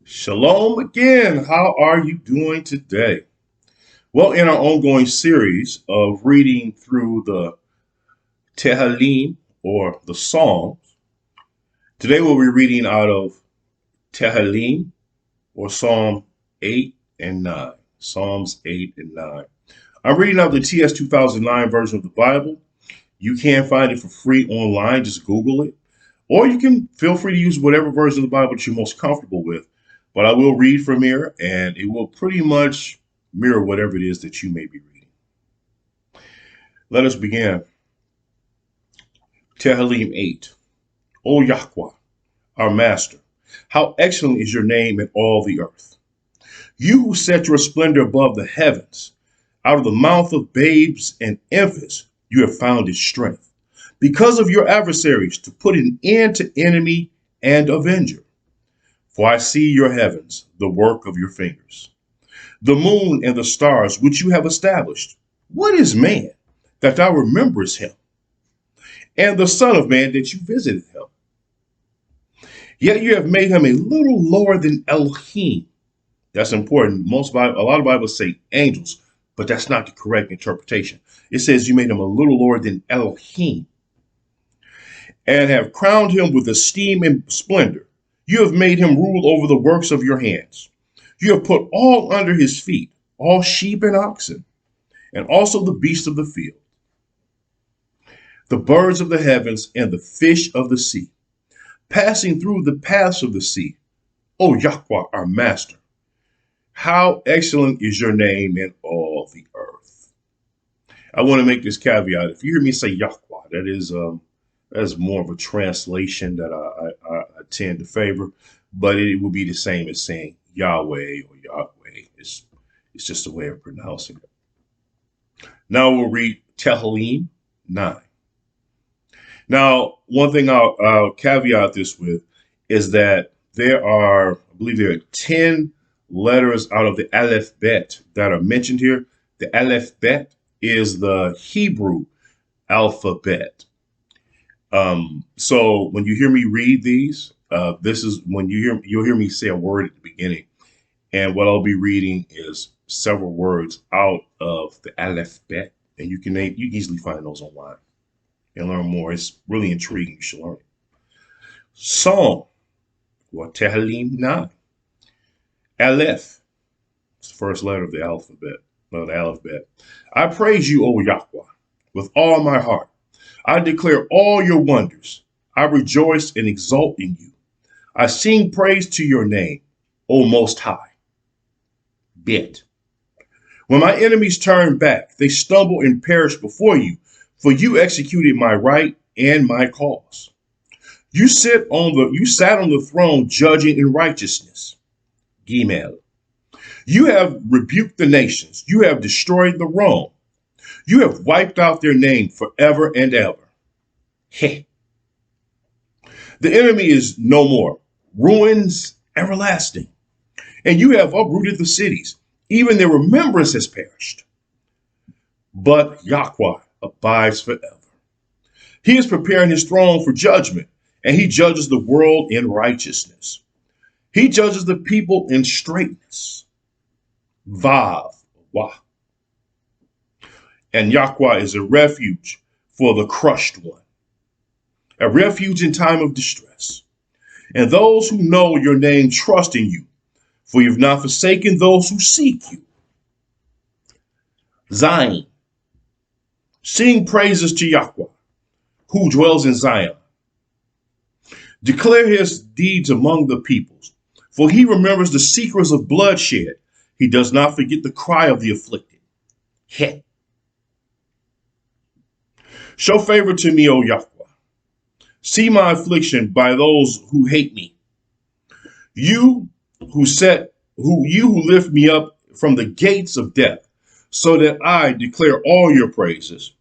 Shalom again. How are you doing today? Well, in our ongoing series of reading through the Tehillim or the Psalms, today we'll be reading out of Tehillim or Psalm 8 and 9. Psalms 8 and 9. I'm reading out the TS 2009 version of the Bible. You can find it for free online. Just Google it. Or you can feel free to use whatever version of the Bible that you're most comfortable with. But I will read from here, and it will pretty much mirror whatever it is that you may be reading. Let us begin. Tehillim 8. O Yahweh, our master, how excellent is your name in all the earth. You who set your splendor above the heavens, out of the mouth of babes and infants, you have founded strength, because of your adversaries, to put an end to enemy and avenger. For I see your heavens, the work of your fingers, the moon and the stars which you have established. What is man that thou rememberest him, and the Son of Man that you visited him? Yet you have made him a little lower than Elohim. That's important. A lot of Bibles say angels, but that's not the correct interpretation. It says you made him a little lower than Elohim, and have crowned him with esteem and splendor. You have made him rule over the works of your hands. You have put all under his feet, all sheep and oxen, and also the beasts of the field, the birds of the heavens and the fish of the sea, passing through the paths of the sea. O Yahweh, our master, how excellent is your name in all the earth. I want to make this caveat. If you hear me say Yahweh, that is more of a translation that I tend to favor, but it will be the same as saying Yahweh or Yahweh. It's just a way of pronouncing it. Now we'll read Tehillim 9. Now, one thing I'll caveat this with is that I believe there are 10 letters out of the Aleph Bet that are mentioned here. The Aleph Bet is the Hebrew alphabet. So when you hear me read these, this is when you'll hear me say a word at the beginning. And what I'll be reading is several words out of the Aleph Bet. And you can easily find those online and learn more. It's really intriguing. You should learn it. Psalm, or Tehillim 9. Aleph, it's the first letter of the alphabet, of the Aleph Bet. I praise you, O Yahweh, with all my heart. I declare all your wonders. I rejoice and exult in you. I sing praise to your name, O Most High. Bet. When my enemies turn back, they stumble and perish before you, for you executed my right and my cause. You sat on the throne judging in righteousness. Gimel. You have rebuked the nations. You have destroyed the wrong. You have wiped out their name forever and ever. Heh. The enemy is no more. Ruins everlasting. And you have uprooted the cities. Even their remembrance has perished. But Yahweh abides forever. He is preparing his throne for judgment, and he judges the world in righteousness. He judges the people in straightness. Vav. Wah. And Yahweh is a refuge for the crushed one, a refuge in time of distress. And those who know your name trust in you, for you have not forsaken those who seek you. Zion. Sing praises to Yahweh, who dwells in Zion. Declare his deeds among the peoples, for he remembers the seekers of bloodshed. He does not forget the cry of the afflicted. Heh. Show favor to me, O Yahweh. See my affliction by those who hate me. You who lift me up from the gates of death, so that I declare all your praises.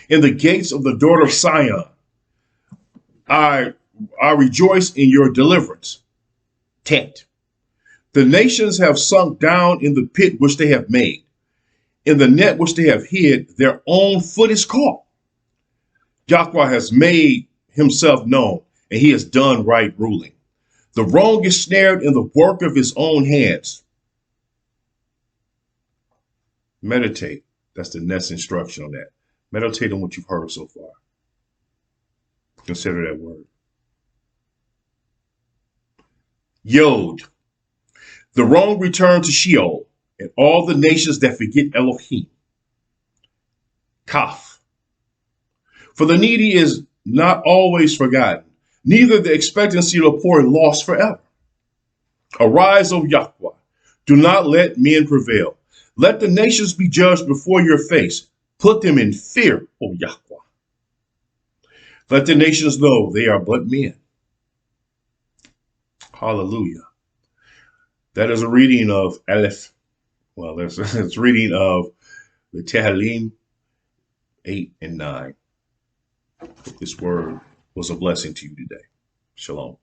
In the gates of the daughter of Sion, I rejoice in your deliverance. Tet. The nations have sunk down in the pit which they have made. In the net which they have hid, their own foot is caught. Yahweh has made himself known, and he has done right ruling. The wrong is snared in the work of his own hands. Meditate. That's the next instruction on that. Meditate on what you've heard so far. Consider that word. Yod. The wrong return to Sheol, and all the nations that forget Elohim. Kaf. For the needy is not always forgotten, neither the expectancy of the poor lost forever. Arise, O Yahweh. Do not let men prevail. Let the nations be judged before your face. Put them in fear, O Yahweh. Let the nations know they are but men. Hallelujah. That is a reading of Aleph. Well, it's reading of the Tehillim 8 and 9. Hope this word was a blessing to you today. Shalom.